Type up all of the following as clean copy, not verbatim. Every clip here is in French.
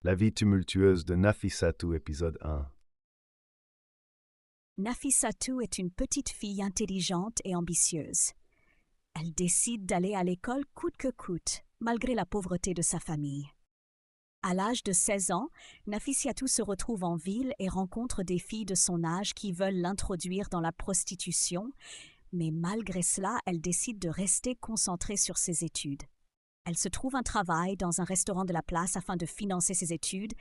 La vie tumultueuse de Nafissatou, épisode 1. Nafissatou est une petite fille intelligente et ambitieuse. Elle décide d'aller à l'école coûte que coûte, malgré la pauvreté de sa famille. À l'âge de 16 ans, Nafissatou se retrouve en ville et rencontre des filles de son âge qui veulent l'introduire dans la prostitution, mais malgré cela, elle décide de rester concentrée sur ses études. Elle se trouve un travail dans un restaurant de la place afin de financer ses études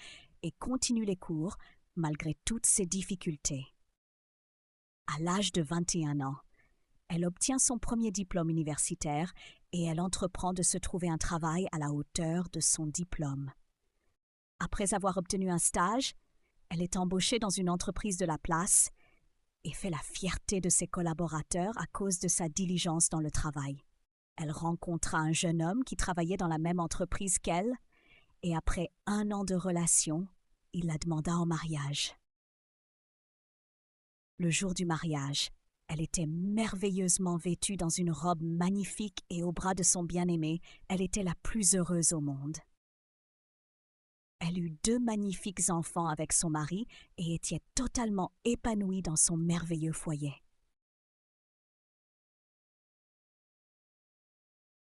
et continue les cours malgré toutes ses difficultés. À l'âge de 21 ans, elle obtient son premier diplôme universitaire et elle entreprend de se trouver un travail à la hauteur de son diplôme. Après avoir obtenu un stage, elle est embauchée dans une entreprise de la place et fait la fierté de ses collaborateurs à cause de sa diligence dans le travail. Elle rencontra un jeune homme qui travaillait dans la même entreprise qu'elle et après 1 an de relation, il la demanda en mariage. Le jour du mariage, elle était merveilleusement vêtue dans une robe magnifique et au bras de son bien-aimé, elle était la plus heureuse au monde. Elle eut 2 magnifiques enfants avec son mari et était totalement épanouie dans son merveilleux foyer.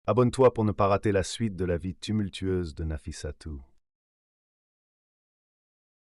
Abonne-toi pour ne pas rater la suite de la vie tumultueuse de Nafissatou.